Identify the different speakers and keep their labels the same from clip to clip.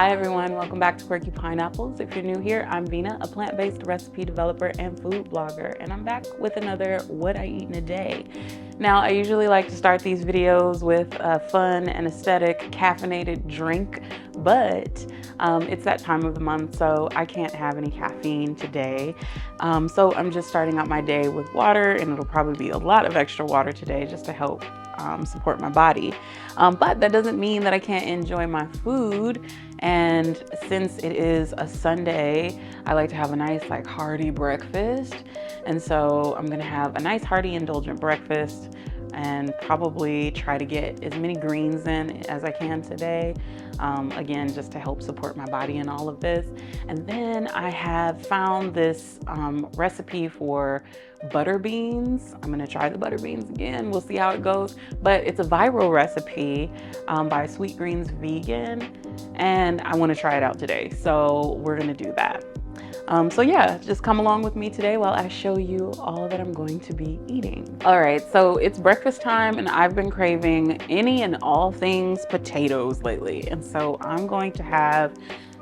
Speaker 1: Hi everyone, welcome back to Quirky Pineapples. If you're new here, I'm Vina, a plant-based recipe developer and food blogger, and I'm back with another What I Eat in a Day. Now, I usually like to start these videos with a fun and aesthetic caffeinated drink, but it's that time of the month, so I can't have any caffeine today. So I'm just starting out my day with water, and it'll probably be a lot of extra water today just to help support my body. But that doesn't mean that I can't enjoy my food. And since it is a Sunday, I like to have a nice hearty breakfast. And so I'm gonna have a nice hearty indulgent breakfast and probably try to get as many greens in as I can today. Again, just to help support my body in all of this. And then I have found this recipe for Butterbeans. I'm gonna try the Butterbeans again. We'll see how it goes. But it's a viral recipe by Sweet Greens Vegan, and I wanna try it out today. So we're gonna do that. So yeah, just come along with me today while I show you all that I'm going to be eating. All right, so it's breakfast time and I've been craving any and all things potatoes lately. And so I'm going to have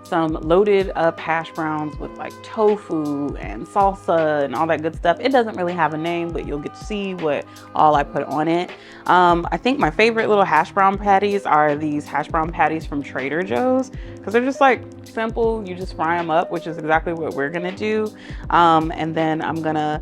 Speaker 1: some loaded up hash browns with tofu and salsa and all that good stuff. It doesn't really have a name, but you'll get to see what all I put on it. I think my favorite little hash brown patties are these hash brown patties from Trader Joe's, because they're just simple. You just fry them up, which is exactly what we're gonna do. And then I'm gonna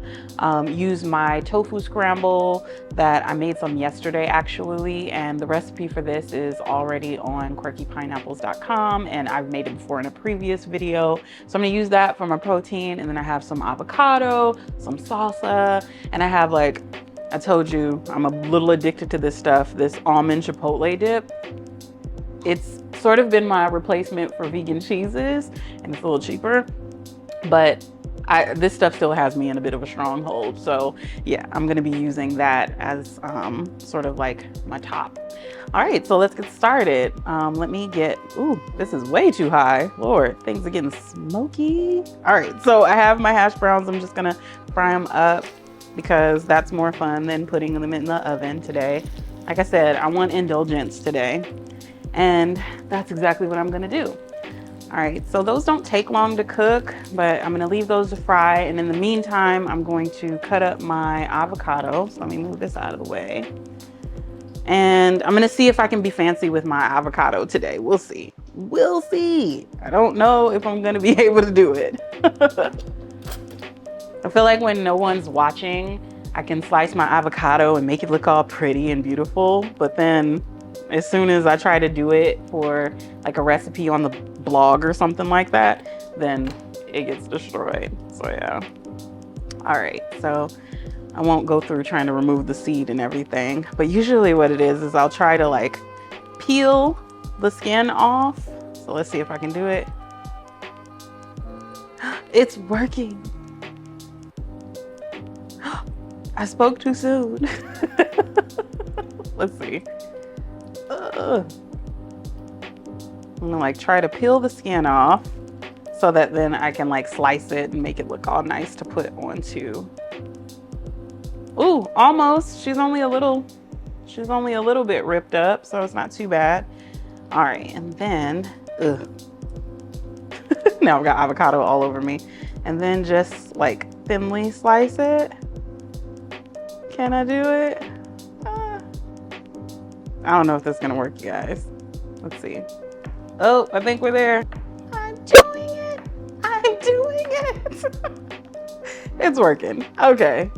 Speaker 1: use my tofu scramble that I made some yesterday actually, and the recipe for this is already on quirkypineapples.com, and I've made it before in a previous video. So I'm gonna use that for my protein, and then I have some avocado, some salsa, and I have I told you, I'm a little addicted to this stuff, this almond chipotle dip. It's sort of been my replacement for vegan cheeses, and it's a little cheaper, but this stuff still has me in a bit of a stronghold. So yeah, I'm gonna be using that as sort of my top. All right, so let's get started. Let me get, ooh, this is way too high. Lord, things are getting smoky. All right, so I have my hash browns. I'm just gonna fry them up because that's more fun than putting them in the oven today. Like I said, I want indulgence today, and that's exactly what I'm gonna do. All right, so those don't take long to cook, but I'm gonna leave those to fry. And in the meantime, I'm going to cut up my avocado. So let me move this out of the way. And I'm gonna see if I can be fancy with my avocado today. We'll see. We'll see. I don't know if I'm gonna be able to do it. I feel like when no one's watching, I can slice my avocado and make it look all pretty and beautiful. But then as soon as I try to do it for a recipe on the blog or something like that, then it gets destroyed. So yeah. All right, so I won't go through trying to remove the seed and everything, but usually what it is I'll try to peel the skin off. So let's see if I can do it. It's working. I spoke too soon. Let's see. I'm gonna try to peel the skin off so that then I can slice it and make it look all nice to put onto. Ooh, almost. She's only a little bit ripped up, so it's not too bad. All right, and then now I've got avocado all over me. And then just thinly slice it. Can I do it? I don't know if this is gonna work, you guys. Let's see. Oh, I think we're there. I'm doing it. I'm doing it. It's working. Okay.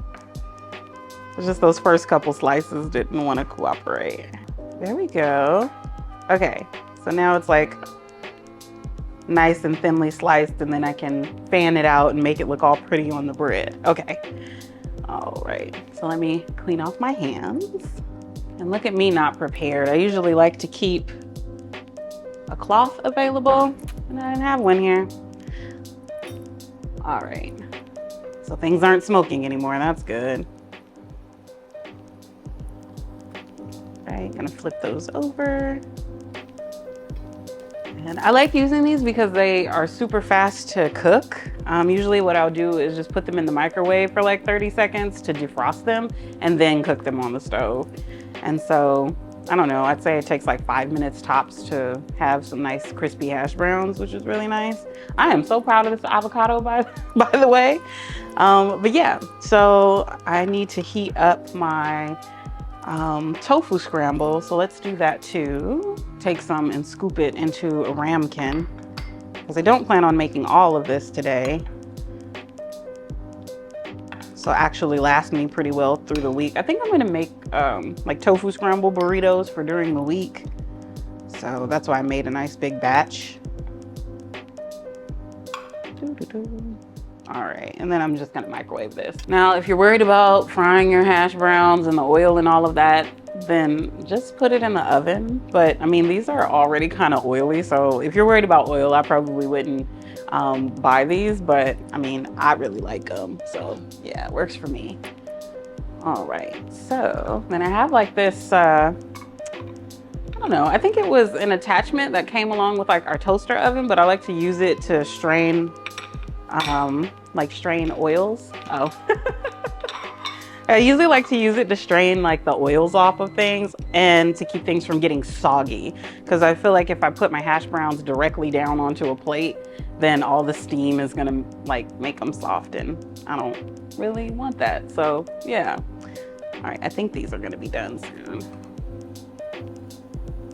Speaker 1: It's just those first couple slices didn't want to cooperate. There we go. Okay. So now it's nice and thinly sliced, and then I can fan it out and make it look all pretty on the bread. Okay. All right. So let me clean off my hands. And look at me not prepared. I usually like to keep a cloth available, and I didn't have one here. All right, so things aren't smoking anymore. That's good. All right, gonna flip those over. And I like using these because they are super fast to cook. Usually what I'll do is just put them in the microwave for 30 seconds to defrost them and then cook them on the stove. And so I don't know, I'd say it takes like 5 minutes tops to have some nice crispy hash browns, which is really nice. I am so proud of this avocado by the way. But yeah, so I need to heat up my tofu scramble. So let's do that too. Take some and scoop it into a ramekin because I don't plan on making all of this today. So actually last me pretty well through the week. I think I'm gonna make like tofu scramble burritos for during the week. So that's why I made a nice big batch. All right, and then I'm just gonna microwave this. Now, if you're worried about frying your hash browns and the oil and all of that, then just put it in the oven. But I mean, these are already kind of oily. So if you're worried about oil, I probably wouldn't buy these, but I mean, I really like them. So yeah, it works for me. All right, so then I have like this, I don't know, I think it was an attachment that came along with like our toaster oven, but I like to use it to strain, like strain oils. Oh. I usually like to use it to strain like the oils off of things and to keep things from getting soggy. Because I feel like if I put my hash browns directly down onto a plate, then all the steam is gonna like make them soft, and I don't really want that. So yeah. All right, I think these are gonna be done soon.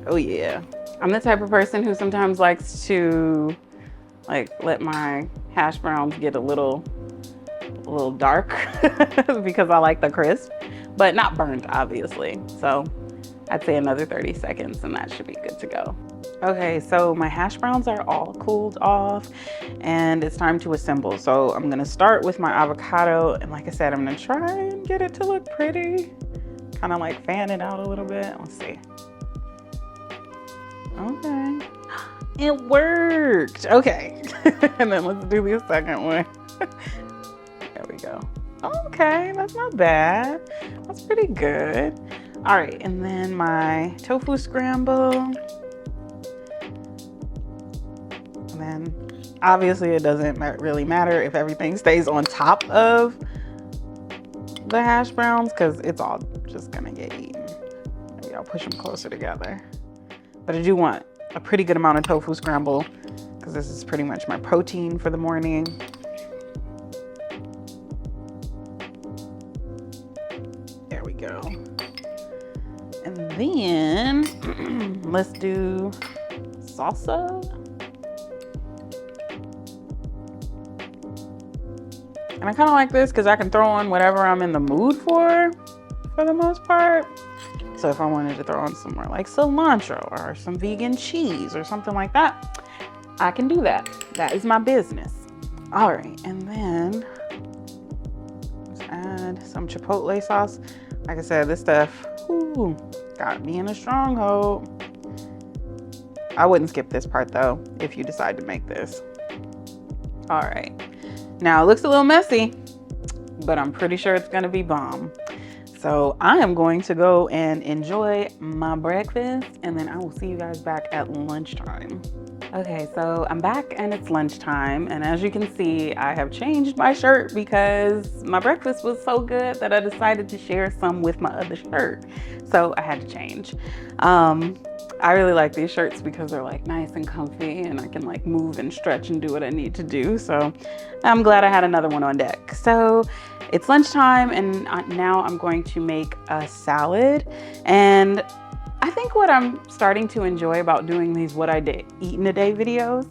Speaker 1: Oh yeah. I'm the type of person who sometimes likes to like let my hash browns get a little dark because I like the crisp, but not burnt obviously. So I'd say another 30 seconds and that should be good to go. Okay, so my hash browns are all cooled off and it's time to assemble. So I'm gonna start with my avocado, and like I said, I'm gonna try and get it to look pretty. Kind of like fan it out a little bit. Let's see. Okay, it worked. Okay, and then let's do the second one. There we go. Okay, that's not bad. That's pretty good. All right, and then my tofu scramble. And then obviously it doesn't really matter if everything stays on top of the hash browns because it's all just gonna get eaten. Maybe I'll push them closer together. But I do want a pretty good amount of tofu scramble because this is pretty much my protein for the morning. There we go. And then let's do salsa. And I kind of like this because I can throw on whatever I'm in the mood for the most part. So if I wanted to throw on some more like cilantro or some vegan cheese or something like that, I can do that. That is my business. All right, and then let's add some chipotle sauce. Like I said, this stuff, ooh, got me in a stronghold. I wouldn't skip this part though, if you decide to make this. All right. Now it looks a little messy, but I'm pretty sure it's gonna be bomb. So I am going to go and enjoy my breakfast, and then I will see you guys back at lunchtime. Okay, so I'm back and it's lunchtime, and as you can see, I have changed my shirt because my breakfast was so good that I decided to share some with my other shirt. So I had to change. I really like these shirts because they're like nice and comfy and I can like move and stretch and do what I need to do. So I'm glad I had another one on deck. So it's lunchtime and now I'm going to make a salad. And I think what I'm starting to enjoy about doing these what I eat in a day videos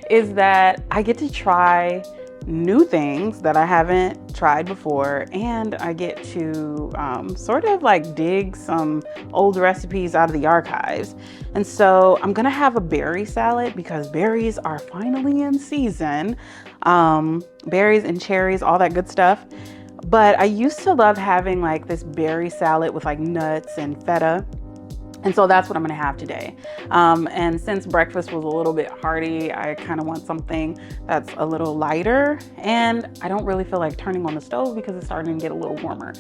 Speaker 1: is that I get to try new things that I haven't tried before, and I get to sort of like dig some old recipes out of the archives. And so I'm gonna have a berry salad because berries are finally in season. Berries and cherries, all that good stuff. But I used to love having like this berry salad with like nuts and feta. And so that's what I'm gonna have today. And since breakfast was a little bit hearty, I kind of want something that's a little lighter. And I don't really feel like turning on the stove because it's starting to get a little warmer.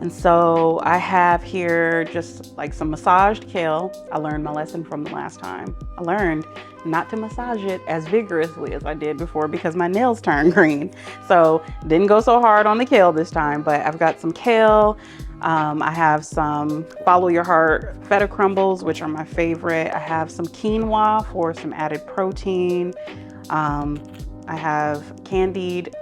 Speaker 1: And so I have here just like some massaged kale. I learned my lesson from the last time. I learned not to massage it as vigorously as I did before because my nails turned green. So didn't go so hard on the kale this time, but I've got some kale. I have some Follow Your Heart feta crumbles, which are my favorite. I have some quinoa for some added protein. I have candied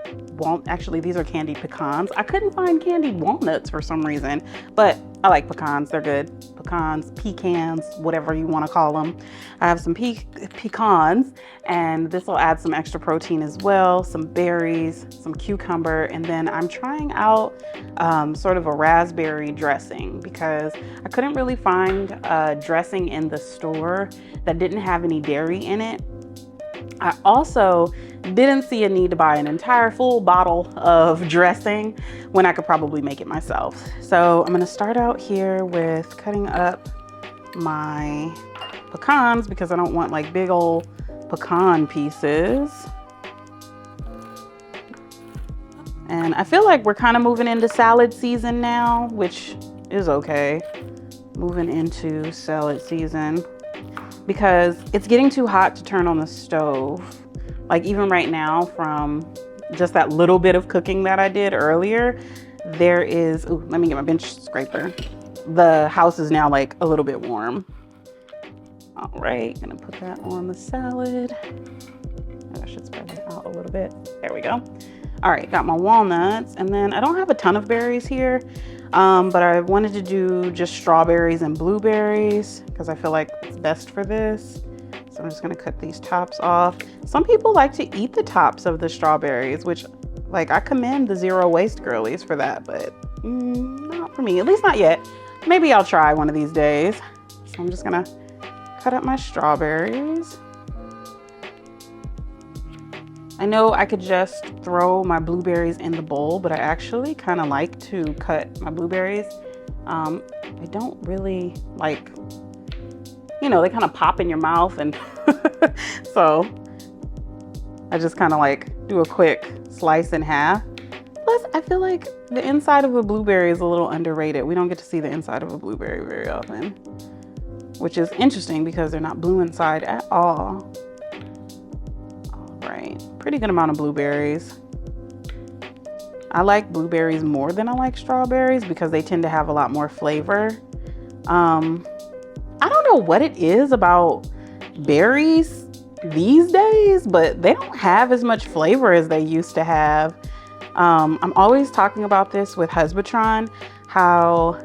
Speaker 1: actually these are candied pecans. I couldn't find candied walnuts for some reason, but I like pecans, they're good. Pecans, pecans, whatever you want to call them. I have some pecans, and this will add some extra protein as well, some berries, some cucumber, and then I'm trying out sort of a raspberry dressing because I couldn't really find dressing in the store that didn't have any dairy in it. I also didn't see a need to buy an entire full bottle of dressing when I could probably make it myself. So I'm gonna start out here with cutting up my pecans because I don't want like big old pecan pieces. And I feel like we're kind of moving into salad season now, which is okay. Moving into salad season because it's getting too hot to turn on the stove. Like even right now, from just that little bit of cooking that I did earlier, there is, ooh, let me get my bench scraper. The house is now like a little bit warm. All right, gonna put that on the salad. I should spread it out a little bit. There we go. All right, got my walnuts, and then I don't have a ton of berries here, but I wanted to do just strawberries and blueberries because I feel like it's best for this. So I'm just gonna cut these tops off. Some people like to eat the tops of the strawberries, which like I commend the zero waste girlies for that, but not for me, at least not yet. Maybe I'll try one of these days. So I'm just gonna cut up my strawberries. I know I could just throw my blueberries in the bowl, but I actually kind of like to cut my blueberries. I don't really like, you know, they kind of pop in your mouth, and so I just kind of like do a quick slice in half. Plus, I feel like the inside of a blueberry is a little underrated. We don't get to see the inside of a blueberry very often, which is interesting because they're not blue inside at all. All right, pretty good amount of blueberries. I like blueberries more than I like strawberries because they tend to have a lot more flavor. I don't know what it is about berries these days, but they don't have as much flavor as they used to have. I'm always talking about this with Husbandtron, how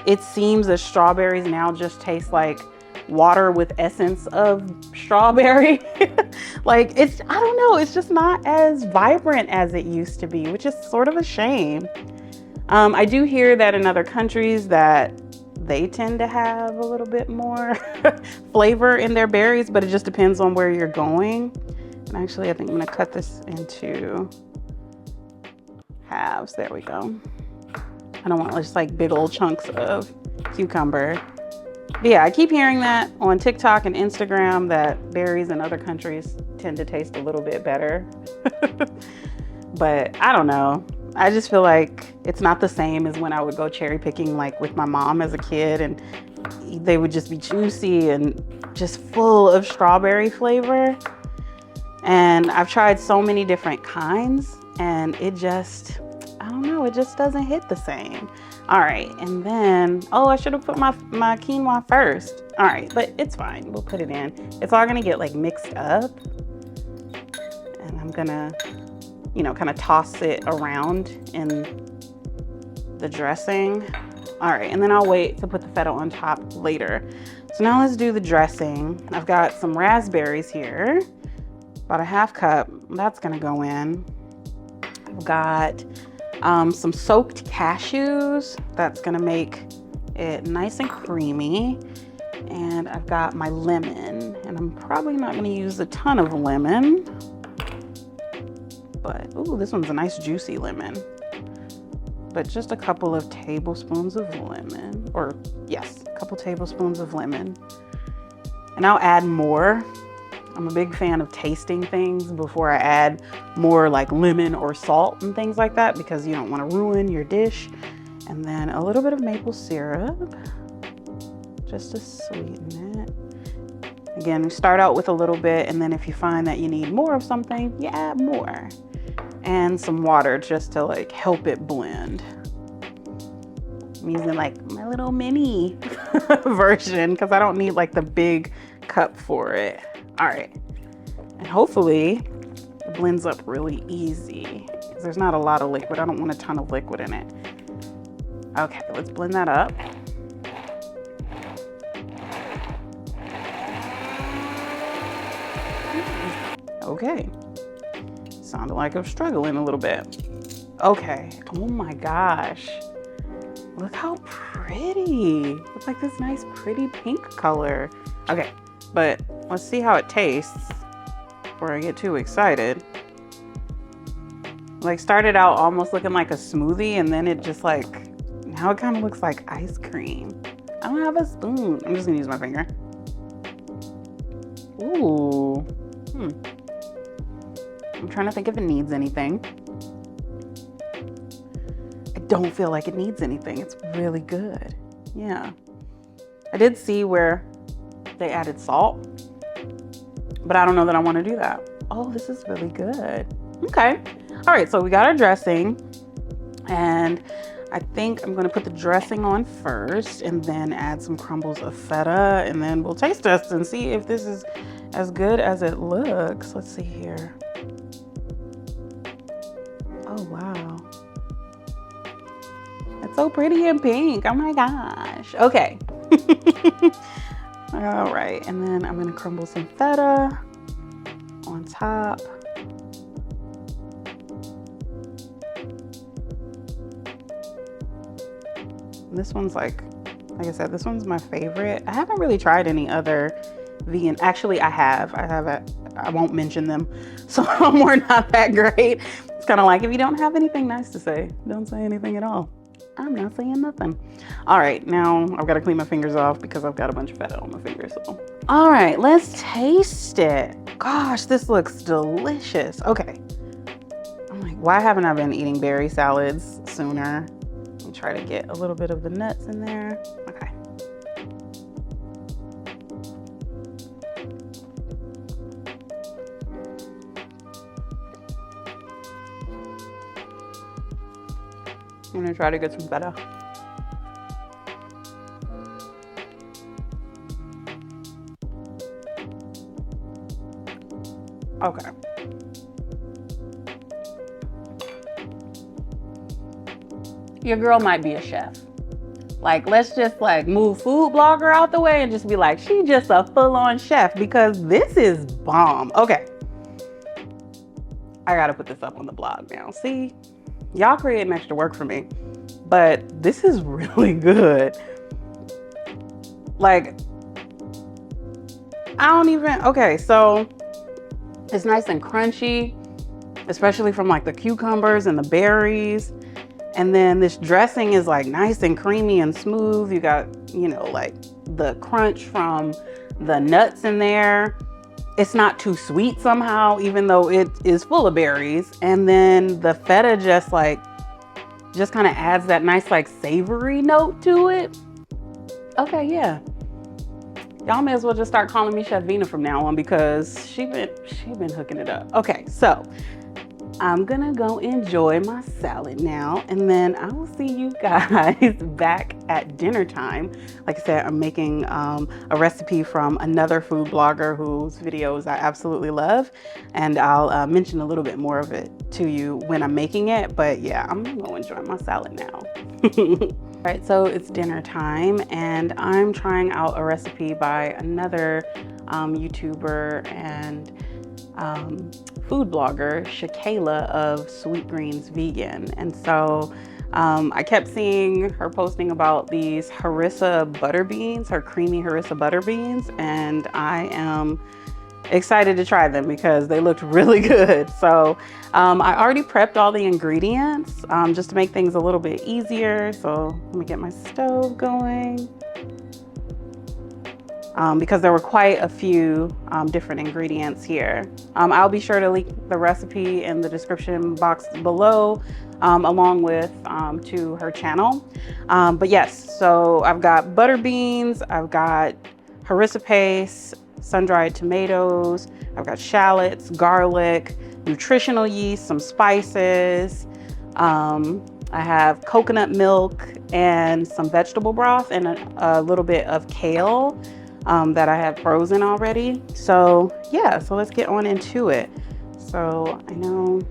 Speaker 1: it seems that strawberries now just taste like water with essence of strawberry. Like I don't know, it's just not as vibrant as it used to be, which is sort of a shame. I do hear that in other countries that they tend to have a little bit more flavor in their berries, but it just depends on where you're going. And actually, I think I'm gonna cut this into halves. There we go. I don't want just like big old chunks of cucumber. But yeah, I keep hearing that on TikTok and Instagram that berries in other countries tend to taste a little bit better. But I don't know. I just feel like it's not the same as when I would go cherry picking like with my mom as a kid, and they would just be juicy and just full of strawberry flavor. And I've tried so many different kinds and it just, I don't know, it just doesn't hit the same. All right, and then, oh, I should have put my quinoa first. All right, but it's fine, we'll put it in. It's all gonna get like mixed up. And I'm gonna, you know, kind of toss it around in the dressing. All right, and then I'll wait to put the feta on top later. So now let's do the dressing. I've got some raspberries here, about a half cup, that's gonna go in. I've got some soaked cashews, that's gonna make it nice and creamy. And I've got my lemon, and I'm probably not gonna use a ton of lemon, but ooh, this one's a nice juicy lemon. But just a couple of tablespoons of lemon, or yes, a couple tablespoons of lemon. And I'll add more. I'm a big fan of tasting things before I add more like lemon or salt and things like that, because you don't want to ruin your dish. And then a little bit of maple syrup, just to sweeten it. Again, we start out with a little bit, and then if you find that you need more of something, you add more. And some water just to like help it blend. I'm using like my little mini version because I don't need like the big cup for it. All right, and hopefully it blends up really easy because there's not a lot of liquid. I don't want a ton of liquid in it. Okay, let's blend that up. Okay, sounded like I was struggling a little bit. Okay, oh my gosh. Look how pretty. Looks like this nice, pretty pink color. Okay, but let's see how it tastes before I get too excited. Like started out almost looking like a smoothie and then it just like, now it kind of looks like ice cream. I don't have a spoon. I'm just gonna use my finger. Ooh, I'm trying to think if it needs anything. I don't feel like it needs anything. It's really good. Yeah. I did see where they added salt, but I don't know that I want to do that. Oh, this is really good. Okay. All right, so we got our dressing and I think I'm gonna put the dressing on first and then add some crumbles of feta and then we'll taste test and see if this is as good as it looks. Let's see here. Oh, wow. It's so pretty and pink. Oh my gosh. Okay. All right, and then I'm gonna crumble some feta on top. This one's like I said, this one's my favorite. I haven't really tried any other vegan. Actually, I have. I won't mention them. Some of them were not that great. It's kind of like if you don't have anything nice to say, don't say anything at all. I'm not saying nothing. All right, now I've got to clean my fingers off because I've got a bunch of feta on my fingers. So. All right, let's taste it. Gosh, this looks delicious. Okay. I'm like, why haven't I been eating berry salads sooner? Let me try to get a little bit of the nuts in there. Okay. I'm gonna try to get some feta. Okay. Your girl might be a chef. Like, let's just like move food blogger out the way and just be like, she just a full-on chef because this is bomb. Okay. I gotta put this up on the blog now. See, y'all creating extra work for me, but this is really good. Like, I don't even, okay, so it's nice and crunchy, especially from like the cucumbers and the berries. And then this dressing is like nice and creamy and smooth. You got, you know, like the crunch from the nuts in there. It's not too sweet somehow, even though it is full of berries. And then the feta just kind of adds that nice like savory note to it. Okay, yeah. Y'all may as well just start calling me Chef Vina from now on because she been hooking it up. Okay, so I'm gonna go enjoy my salad now, and then I will see you guys back at dinner time. Like I said, I'm making a recipe from another food blogger whose videos I absolutely love, and I'll mention a little bit more of it to you when I'm making it, but yeah, I'm gonna go enjoy my salad now. All right, so it's dinner time, and I'm trying out a recipe by another YouTuber and food blogger, Shakayla of Sweet Greens Vegan. And so I kept seeing her posting about these Harissa butter beans, her creamy Harissa butter beans, and I am excited to try them because they looked really good. So I already prepped all the ingredients just to make things a little bit easier. So let me get my stove going. Because there were quite a few different ingredients here. I'll be sure to link the recipe in the description box below, along with to her channel. But yes, so I've got butter beans, I've got harissa paste, sun-dried tomatoes, I've got shallots, garlic, nutritional yeast, some spices, I have coconut milk and some vegetable broth and a little bit of kale that I have frozen already. So yeah, so let's get on into it. So I know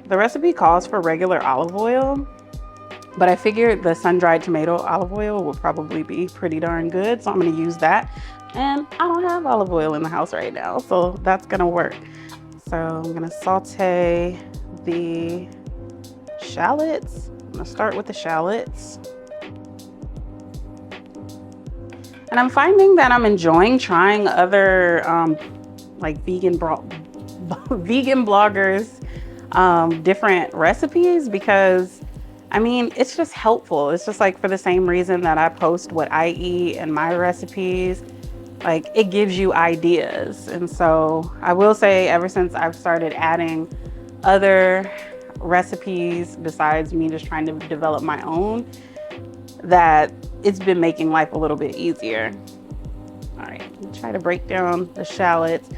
Speaker 1: the recipe calls for regular olive oil, but I figured the sun-dried tomato olive oil will probably be pretty darn good. So I'm gonna use that. And I don't have olive oil in the house right now, so that's gonna work. So I'm gonna saute the shallots. I'm gonna start with the shallots. And I'm finding that I'm enjoying trying other like vegan bloggers different recipes, because I mean, it's just helpful. It's just like for the same reason that I post what I eat and my recipes, like it gives you ideas. And so I will say, ever since I've started adding other recipes besides me just trying to develop my own, that it's been making life a little bit easier. All right, let me try to break down the shallots.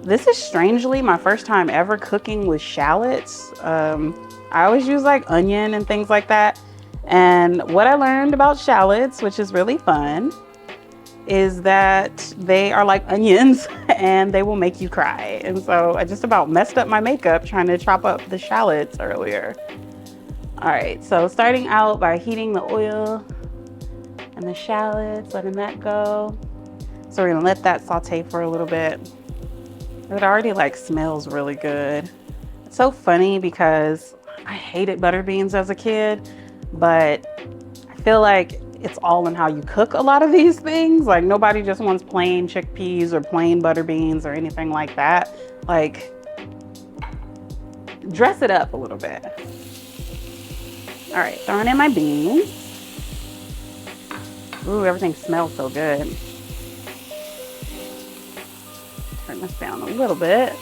Speaker 1: This is strangely my first time ever cooking with shallots. I always use like onion and things like that. And what I learned about shallots, which is really fun, is that they are like onions and they will make you cry. And so I just about messed up my makeup trying to chop up the shallots earlier. All right, so starting out by heating the oil and the shallots, letting that go. So we're gonna let that saute for a little bit. It already like smells really good. It's so funny because I hated butter beans as a kid, but I feel like it's all in how you cook a lot of these things. Like nobody just wants plain chickpeas or plain butter beans or anything like that. Like dress it up a little bit. All right, throwing in my beans. Ooh, everything smells so good. Turn this down a little bit.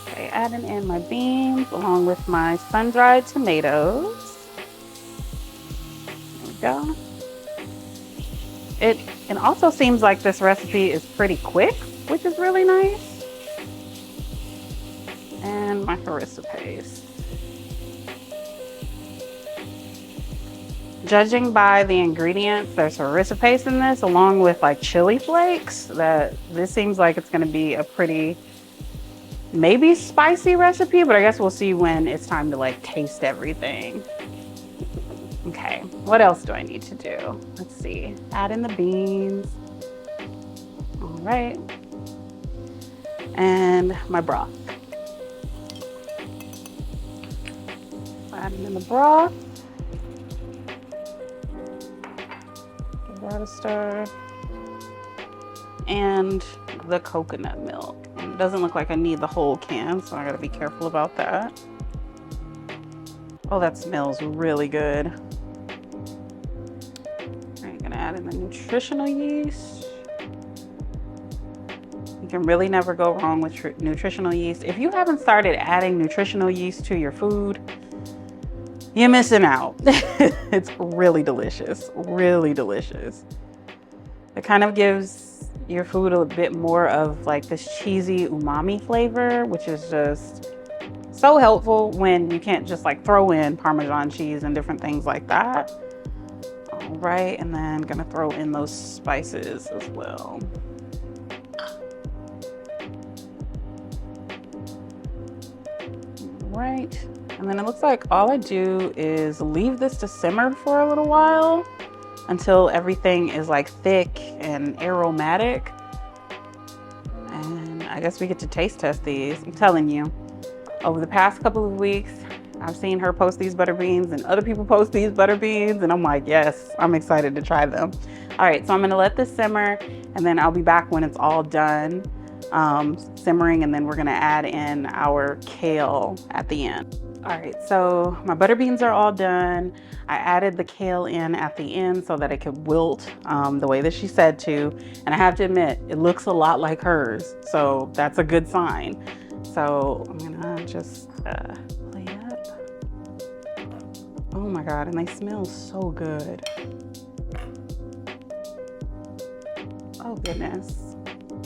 Speaker 1: Okay, adding in my beans along with my sun-dried tomatoes. There we go. It also seems like this recipe is pretty quick, which is really nice. And my harissa paste. Judging by the ingredients, there's harissa paste in this along with like chili flakes. That this seems like it's gonna be a pretty maybe spicy recipe, but I guess we'll see when it's time to like taste everything. Okay, what else do I need to do? Let's see, add in the beans. All right, and my broth. Adding in the broth. A stir, and the coconut milk. And it doesn't look like I need the whole can, so I gotta be careful about that. Oh, that smells really good. All right, gonna add in the nutritional yeast. You can really never go wrong with nutritional yeast. If you haven't started adding nutritional yeast to your food, you're missing out. It's really delicious, really delicious. It kind of gives your food a bit more of like this cheesy umami flavor, which is just so helpful when you can't just like throw in Parmesan cheese and different things like that. All right, and then gonna throw in those spices as well. All right. And then it looks like all I do is leave this to simmer for a little while until everything is like thick and aromatic. And I guess we get to taste test these. I'm telling you, over the past couple of weeks, I've seen her post these butter beans and other people post these butter beans, and I'm like, yes, I'm excited to try them. All right, so I'm gonna let this simmer and then I'll be back when it's all done simmering, and then we're gonna add in our kale at the end. All right, so my butter beans are all done. I added the kale in at the end so that it could wilt the way that she said to. And I have to admit, it looks a lot like hers. So that's a good sign. So I'm gonna just play up. Oh my God, and they smell so good. Oh goodness.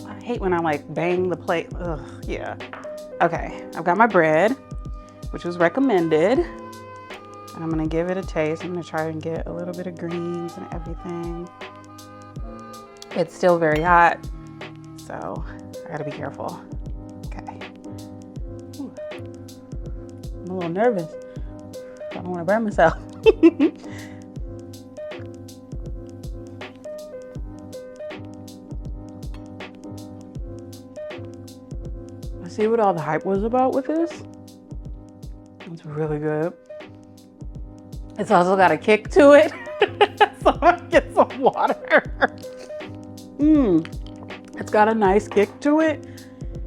Speaker 1: I hate when I like bang the plate. Ugh, yeah. Okay, I've got my bread. which was recommended. And I'm gonna give it a taste. I'm gonna try and get a little bit of greens and everything. It's still very hot, so I gotta be careful. Okay. Ooh. I'm a little nervous. I don't wanna burn myself. See what all the hype was about with this? It's really good. It's also got a kick to it. So I'm gonna get some water. It's got a nice kick to it.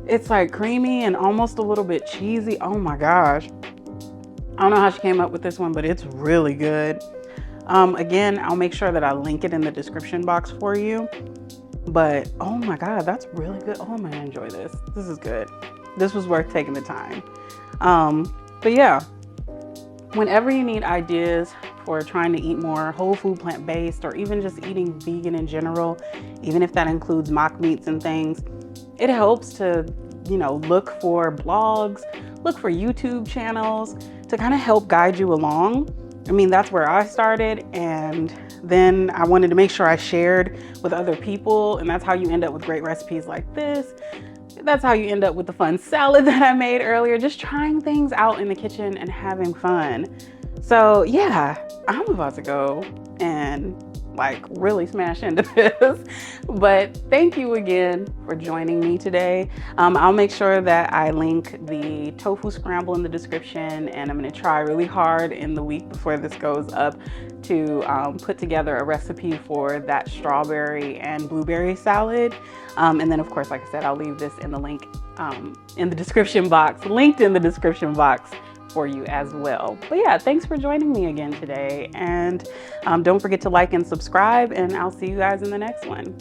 Speaker 1: It's like creamy and almost a little bit cheesy. Oh my gosh. I don't know how she came up with this one, but it's really good. Again, I'll make sure that I link it in the description box for you. But oh my God, that's really good. Oh, I'm gonna enjoy this. This is good. This was worth taking the time. But yeah, whenever you need ideas for trying to eat more whole food, plant-based, or even just eating vegan in general, even if that includes mock meats and things, it helps to, you know, look for blogs, look for YouTube channels to kind of help guide you along. I mean, that's where I started, and then I wanted to make sure I shared with other people, and that's how you end up with great recipes like this. That's how you end up with the fun salad that I made earlier, just trying things out in the kitchen and having fun. So yeah, I'm about to go and like really smash into this. But thank you again for joining me today. I'll make sure that I link the tofu scramble in the description, and I'm gonna try really hard in the week before this goes up to put together a recipe for that strawberry and blueberry salad. And then of course, like I said, I'll leave this in the link in the description box, linked in the description box for you as well. But yeah, thanks for joining me again today. And don't forget to like and subscribe, and I'll see you guys in the next one.